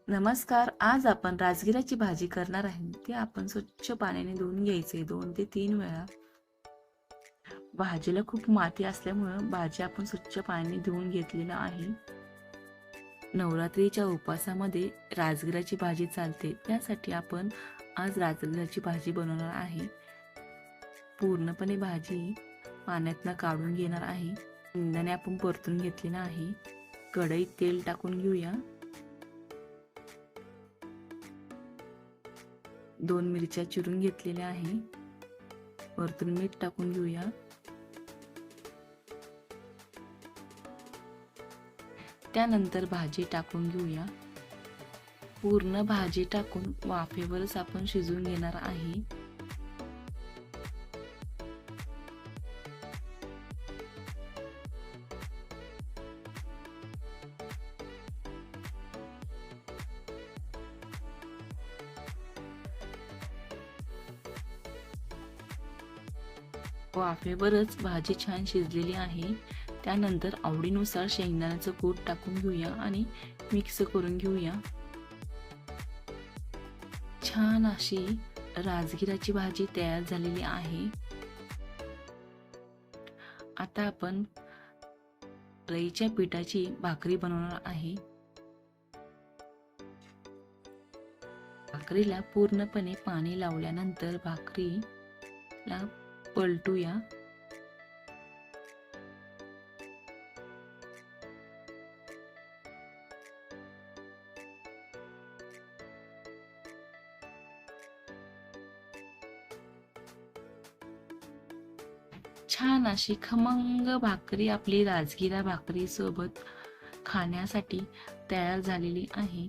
नमस्कार. आज आपण राजगिराची भाजी करणार आहे. ती आपण स्वच्छ पाण्याने धुवून घ्यायचे 2 ते 3 वेळा. भाजीला खूप माती असल्यामुळं भाजी आपण स्वच्छ पाण्याने धुवून घेतलेलं आहे. नवरात्रीच्या उपवासामध्ये राजगिराची भाजी चालते. त्यासाठी आपण आज राजगिराची भाजी बनवणार आहे. पूर्णपणे भाजी पाण्यातनं काढून घेणार आहे. शेंगदाणे आपण परतून घेतलेलं आहे. कढईत तेल टाकून घेऊया. 2 मिरच्या चिरून घेतलेल्या आहे. वरतून मीठ टाकून घेऊया. त्यानंतर भाजी टाकून घेऊया. पूर्ण भाजी टाकून वाफेवरच आपण शिजवून घेणार आहे. वाफेवरच भाजी छान शिजलेली आहे. त्यानंतर आवडीनुसार शेंगदाण्याचं कूट टाकून घेऊया आणि मिक्स करून घेऊया. छान अशी राजगिराची भाजी तयार झालेली आहे. आता आपण रईच्या पिठाची भाकरी बनवणार आहे. भाकरीला पूर्णपणे पाणी लावल्यानंतर भाकरीला पलटूया. छान अशी खमंग भाकरी आपली राजगिरा भाकरी सोबत खाण्यासाठी तयार झालेली आहे.